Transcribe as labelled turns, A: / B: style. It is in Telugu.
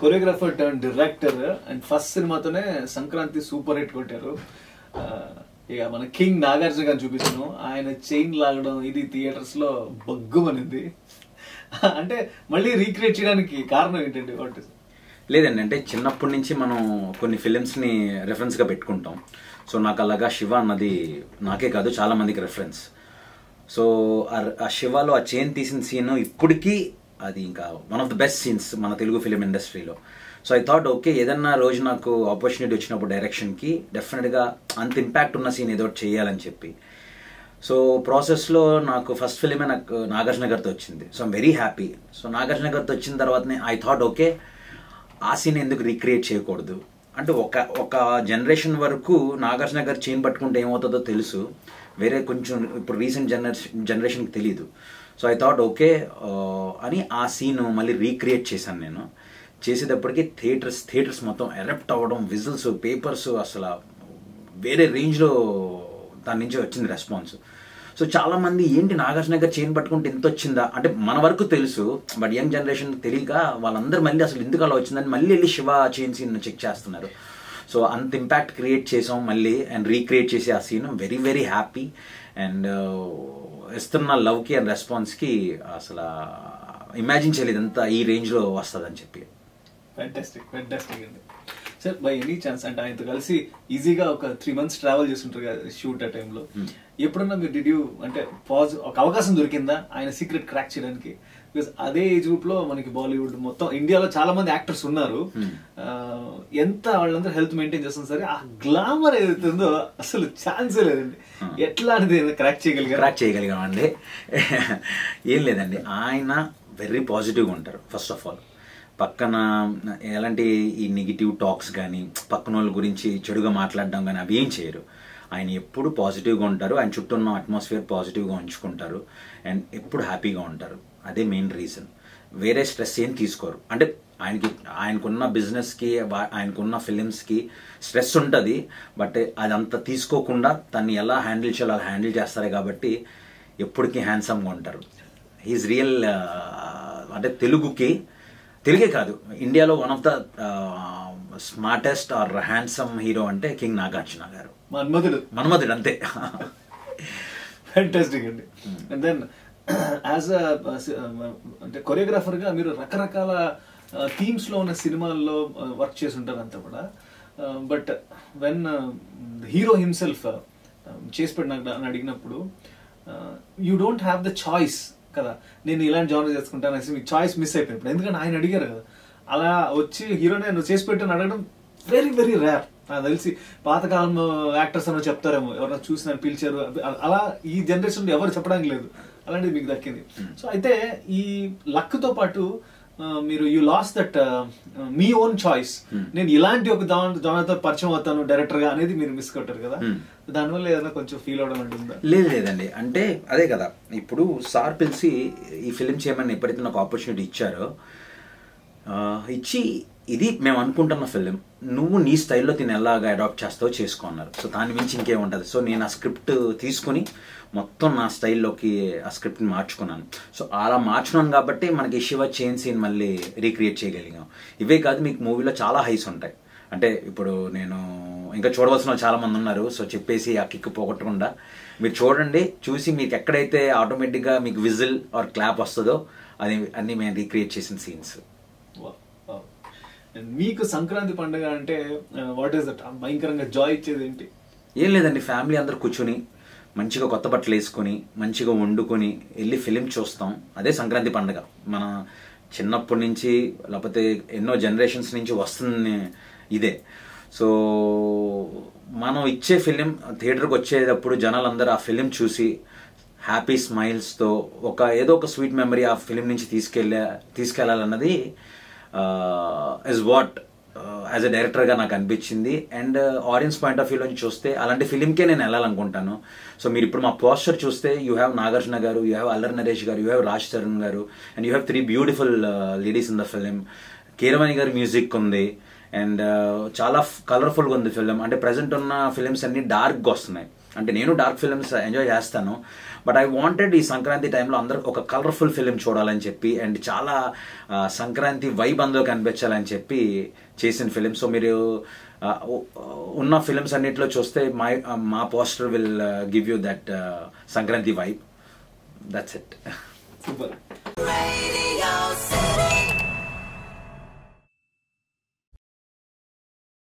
A: Choreographer turn director and first సినిమాతోనే సంక్రాంతి సూపర్ హిట్ కొట్టారు. ఇక మన కింగ్ నాగార్జున గారు చూపించాను, ఆయన చైన్ లాగడం ఇది థియేటర్స్ లో బగ్గుమనింది. అంటే మళ్ళీ రీక్రియేట్ చేయడానికి కారణం ఏంటండి? What is?
B: లేదండి, అంటే చిన్నప్పటి నుంచి మనం కొన్ని ఫిలిమ్స్ని రెఫరెన్స్గా పెట్టుకుంటాం. సో నాకు అలాగా శివ అన్నది నాకే కాదు చాలా మందికి రెఫరెన్స్. సో ఆ శివలో ఆ చైన్ తీసిన సీన్ ఇప్పటికీ అది ఇంకా one of the best scenes మన తెలుగు ఫిలిం ఇండస్ట్రీలో. సో ఐ థాట్ ఓకే, ఏదన్నా రోజు నాకు ఆపర్చునిటీ వచ్చినప్పుడు డైరెక్షన్కి డెఫినెట్గా అంత ఇంపాక్ట్ ఉన్న సీన్ ఏదో చేయాలని చెప్పి. సో ప్రాసెస్లో నాకు ఫస్ట్ ఫిలిమే నాకు నాగార్జున గారితో వచ్చింది. So I'm very happy. So Nagarjuna గారితో వచ్చిన తర్వాతనే ఐ థాట్ ఓకే, ఆ సీన్ ఎందుకు రీక్రియేట్ చేయకూడదు. అంటే ఒక జనరేషన్ వరకు నాగార్జున గారు చైన్ పట్టుకుంటే ఏమవుతుందో తెలుసు, వేరే కొంచెం ఇప్పుడు రీసెంట్ జనరేషన్కి తెలీదు. సో ఐ థాట్ ఓకే అని ఆ సీన్ మళ్ళీ రీక్రియేట్ చేశాను నేను. చేసేటప్పటికి థియేటర్స్ మొత్తం ఎరప్ట్ అవ్వడం, విజిల్స్, పేపర్స్, అసలు వేరే రేంజ్లో దాని నుంచి వచ్చింది రెస్పాన్స్. సో చాలామంది ఏంటి నాగార్జున గారు చైన్ పట్టుకుంటే ఎంత వచ్చిందా అంటే మన వరకు తెలుసు, బట్ యంగ్ జనరేషన్ తెలియక వాళ్ళందరూ మళ్ళీ అసలు ఎందుకు అలా వచ్చిందని మళ్ళీ వెళ్ళి శివ చైన్ సీన్ చెక్ చేస్తున్నారు. సో అంత ఇంపాక్ట్ క్రియేట్ చేసాం మళ్ళీ అండ్ రీక్రియేట్ చేసి ఆ scene. Very very happy. And ఇస్తున్న లవ్కి అండ్ రెస్పాన్స్కి అసలు ఇమాజిన్ చేయలేదు అంతా ఈ రేంజ్లో వస్తుందని చెప్పి.
A: ఫ్యాంటాస్టిక్ అండి. సార్ బై ఎనీ ఛాన్స్ అంటే ఆయనతో కలిసి ఈజీగా ఒక 3 months ట్రావెల్ చేస్తుంటారు కదా షూట్ ఆ టైంలో, ఎప్పుడన్నా మీరు డిడ్ యూ అంటే ఒక అవకాశం దొరికిందా ఆయన సీక్రెట్ క్రాక్ చేయడానికి? బికాస్ అదే ఏజ్ గ్రూప్ లో మనకి బాలీవుడ్ మొత్తం ఇండియాలో చాలా మంది యాక్టర్స్ ఉన్నారు. ఎంత వాళ్ళందరూ హెల్త్ మెయింటైన్ చేస్తున్నారు సరే, ఆ గ్లామర్ ఏదైతే ఉందో అసలు ఛాన్సే లేదండి. ఎట్లా అనేది క్రాక్
B: చేయగలిగామండి? ఏం లేదండి, ఆయన వెరీ పాజిటివ్గా ఉంటారు. ఫస్ట్ ఆఫ్ ఆల్ పక్కన ఎలాంటి ఈ నెగిటివ్ టాక్స్ కానీ పక్కన వాళ్ళ గురించి చెడుగా మాట్లాడడం కానీ అవి ఏం చేయరు. ఆయన ఎప్పుడు పాజిటివ్గా ఉంటారు, ఆయన చుట్టూ ఉన్న అట్మాస్ఫియర్ పాజిటివ్గా ఉంచుకుంటారు అండ్ ఎప్పుడు హ్యాపీగా ఉంటారు. అదే మెయిన్ రీజన్. వేరే స్ట్రెస్ ఏం తీసుకోరు. అంటే ఆయనకున్న బిజినెస్కి ఆయనకున్న ఫిలిమ్స్కి స్ట్రెస్ ఉంటుంది, బట్ అదంతా తీసుకోకుండా తను ఎలా హ్యాండిల్ చేయాలో అలా హ్యాండిల్ చేస్తారు కాబట్టి ఎప్పటికీ హ్యాండ్సమ్గా ఉంటారు. He's real. అంటే తెలుగే కాదు, ఇండియాలో one of the smartest or handsome hero అంటే కింగ్ నాగార్జున గారు. మన్మధుడు అంతే.
A: ఫ్యాంటాస్టిక్ అండి. అండ్ దెన్ యాజ్ అంటే కొరియోగ్రాఫర్ గా మీరు రకరకాల థీమ్స్ లో ఉన్న సినిమాల్లో వర్క్ చేసి ఉంటారు అంతా కూడా. బట్ వెన్ హీరో హిమ్సెల్ఫ్ చేసి పెట్టిన అడిగినప్పుడు you don't have the choice కదా, నేను ఇలాంటి జానర్ చేసుకుంటాను అనేసి మీ చాయిస్ మిస్ అయిపోయినప్పుడు. ఎందుకంటే ఆయన అడిగారు కదా, అలా వచ్చి హీరోనే నువ్వు చేసి పెట్టని అడగడం వెరీ వెరీ రేర్. నాకు తెలిసి పాతకాలం యాక్టర్స్ అని చెప్తారేమో, ఎవరైనా చూసిన పిలిచారు, అలా ఈ జనరేషన్ ఎవరు చెప్పడానికి లేదు. అలాంటిది మీకు దక్కింది. సో అయితే ఈ లక్ తో పాటు మీరు యూ లాస్ దట్ మీ ఓన్ చాయిస్, నేను ఇలాంటి ఒక జానర్తో పరిచయం అవుతాను డైరెక్టర్ గా అనేది మీరు మిస్ కొట్టారు కదా. దానివల్ల ఏదైనా కొంచెం ఫీల్ అవడం అంటుందా?
B: లేదండి, అంటే అదే కదా, ఇప్పుడు సార్ పిలిచి ఈ ఫిలిం చేయమని ఎప్పుడైతే నాకు ఆపర్చునిటీ ఇచ్చారో, ఇచ్చి ఇది మేము అనుకుంటున్న ఫిలిం, నువ్వు నీ స్టైల్లో దీన్ని ఎలాగా అడాప్ట్ చేస్తావో చేసుకున్నారు. సో దాని మించి ఇంకేముంటుంది. సో నేను ఆ స్క్రిప్ట్ తీసుకుని మొత్తం నా స్టైల్లోకి ఆ స్క్రిప్ట్ని మార్చుకున్నాను. సో అలా మార్చుకున్నాను కాబట్టి మనకి శివ చైన్ సీన్ మళ్ళీ రీక్రియేట్ చేయగలిగాం. ఇవే కాదు, మీకు మూవీలో చాలా హైస్ ఉంటాయి. అంటే ఇప్పుడు నేను ఇంకా చూడవలసిన వాళ్ళు చాలా మంది ఉన్నారు. సో చెప్పేసి ఆ కిక్ పోగొట్టకుండా మీరు చూడండి, చూసి మీకు ఎక్కడైతే ఆటోమేటిక్గా మీకు విజిల్ ఆర్ క్లాప్ వస్తుందో అది అన్ని మేము రీక్రియేట్ చేసిన సీన్స్.
A: మీకు సంక్రాంతి పండుగ అంటే వాట్ ఈస్ దట్? భయంకరంగా జాయ్ ఇచ్చేది ఏంటి?
B: ఏం లేదండి, ఫ్యామిలీ అందరు కూర్చొని మంచిగా కొత్త బట్టలు వేసుకొని మంచిగా వండుకొని వెళ్ళి ఫిలిం చూస్తాం. అదే సంక్రాంతి పండుగ. మన చిన్నప్పటి నుంచి లేకపోతే ఎన్నో జనరేషన్స్ నుంచి వస్తుంది ఇదే. సో మనం ఇచ్చే ఫిలిం థియేటర్కి వచ్చేటప్పుడు జనాలందరూ ఆ ఫిలిం చూసి హ్యాపీ స్మైల్స్తో ఏదో ఒక స్వీట్ మెమరీ ఆ ఫిలిం నుంచి తీసుకెళ్ళాలన్నది ఇస్ వాట్ యాజ్ అ డైరెక్టర్గా నాకు అనిపించింది. అండ్ ఆడియన్స్ పాయింట్ ఆఫ్ వ్యూలో చూస్తే అలాంటి ఫిలింకే నేను వెళ్ళాలనుకుంటాను. సో మీరు ఇప్పుడు మా పోస్టర్ చూస్తే యూ హ్యావ్ నాగార్జున గారు, యూ హ్యావ్ అల్లరి నరేష్ గారు, యూ హ్యావ్ రాజ్ తరుణ్ గారు, and you have 3 beautiful ladies in the film. Keeravani గారి మ్యూజిక్ ఉంది అండ్ చాలా కలర్ఫుల్గా ఉంది ఫిలిం. అంటే ప్రజెంట్ ఉన్న ఫిలిమ్స్ అన్ని డార్క్గా వస్తున్నాయి, అంటే నేను డార్క్ ఫిల్మ్స్ ఎంజాయ్ చేస్తాను, బట్ ఐ వాంటెడ్ ఈ సంక్రాంతి టైంలో అందరూ ఒక కలర్ఫుల్ ఫిలిం చూడాలని చెప్పి అండ్ చాలా సంక్రాంతి వైబ్ అందులో కనిపించాలని చెప్పి చేసిన ఫిలిం. సో మీరు ఉన్న ఫిలిమ్స్ అన్నింటిలో చూస్తే మా poster will give you that Sankranti vibe. That's it.
A: Super.